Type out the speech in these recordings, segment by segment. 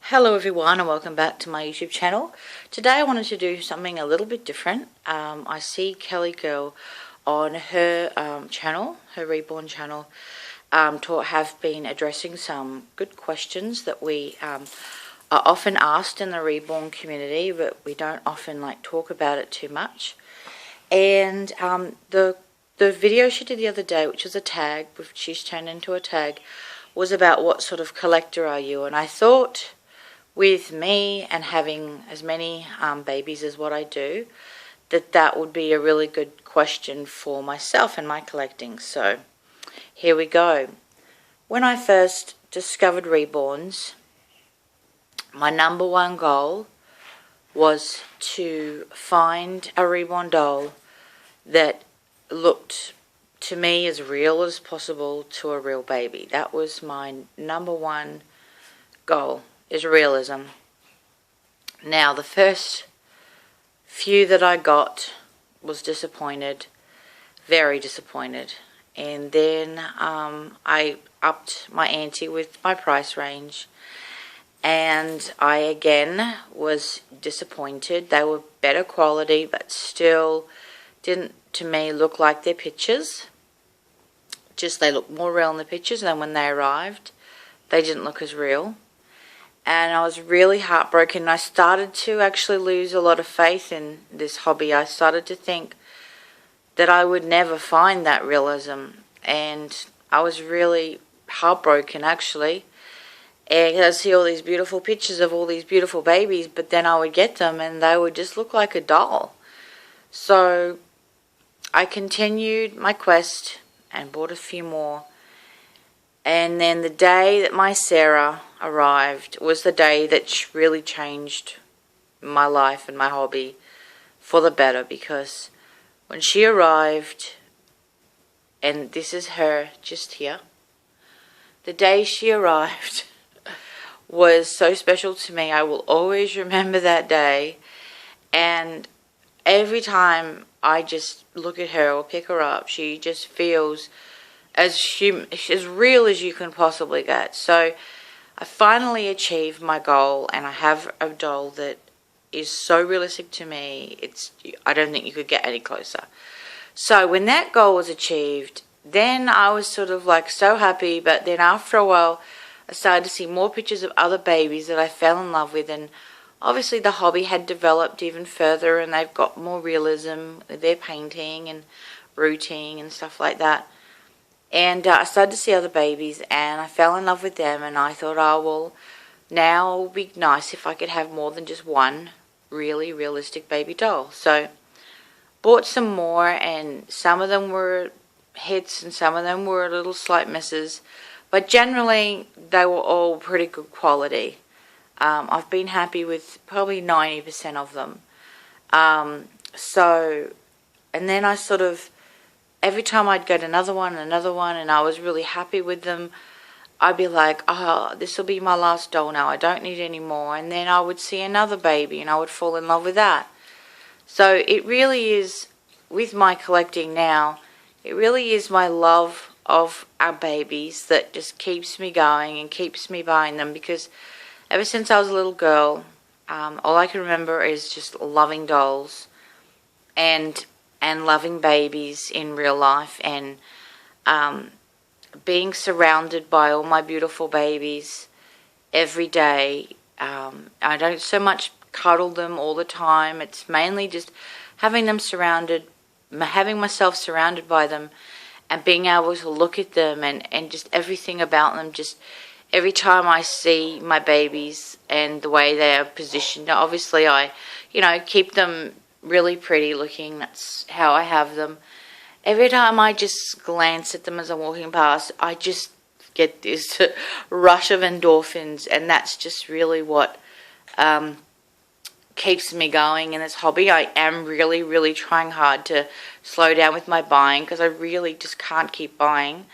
Hello everyone and welcome back to my YouTube channel. Today I wanted to do something a little bit different. I see Kellie Girl on her channel, her Reborn channel, have been addressing some good questions that we are often asked in the Reborn community, but we don't often talk about it too much. And the video she did the other day, which was a tag, which she's turned into a tag, was about what sort of collector are you, and I thought, with me and having as many babies as what I do, that would be a really good question for myself and my collecting. So here we go. When I first discovered Reborns, my number one goal was to find a reborn doll that looked to me as real as possible to a real baby. That was my number one goal, is realism. Now, the first few that I got was disappointed, very disappointed. And then I upped my ante with my price range, and I again was disappointed. They were better quality, but still didn't, to me, look like their pictures. Just they looked more real in the pictures, and then when they arrived, they didn't look as real. And I was really heartbroken. I started to actually lose a lot of faith in this hobby. I started to think that I would never find that realism. And I was really heartbroken, actually. And I'd see all these beautiful pictures of all these beautiful babies, but then I would get them and they would just look like a doll. So I continued my quest and bought a few more. And then the day that my Sarah arrived was the day that really changed my life and my hobby for the better, because when she arrived, and this is her just here, the day she arrived was so special to me. I will always remember that day, and every time I just look at her or pick her up, she just feels as real as you can possibly get. So I finally achieved my goal, and I have a doll that is so realistic to me. I don't think you could get any closer. So when that goal was achieved, then I was sort of so happy. But then after a while, I started to see more pictures of other babies that I fell in love with, and obviously the hobby had developed even further, and they've got more realism with their painting and rooting and stuff like that. And I started to see other babies, and I fell in love with them, and I thought, oh, well, now it would be nice if I could have more than just one really realistic baby doll. So bought some more, and some of them were hits, and some of them were little slight misses. But generally, they were all pretty good quality. I've been happy with probably 90% of them. And then I sort of, every time I'd get another one, and I was really happy with them, I'd be like, oh, this will be my last doll now. I don't need any more. And then I would see another baby, and I would fall in love with that. So it really is, with my collecting now, it really is my love of our babies that just keeps me going and keeps me buying them, because ever since I was a little girl, all I can remember is just loving dolls and loving babies in real life, and being surrounded by all my beautiful babies every day. I don't so much cuddle them all the time. It's mainly just having myself surrounded by them, and being able to look at them and just everything about them. Just every time I see my babies and the way they are positioned, obviously I, keep them really pretty looking. That's how I have them. Every time I just glance at them as I'm walking past, I just get this rush of endorphins, and that's just really what keeps me going in this hobby. I am really, really trying hard to slow down with my buying, because I really just can't keep buying.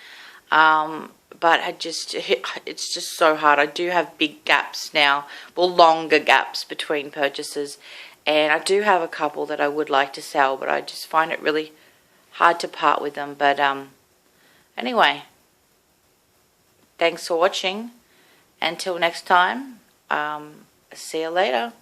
But it's just so hard. I do have big gaps now, well, longer gaps between purchases. And I do have a couple that I would like to sell, but I just find it really hard to part with them. But anyway, thanks for watching. Until next time, See you later.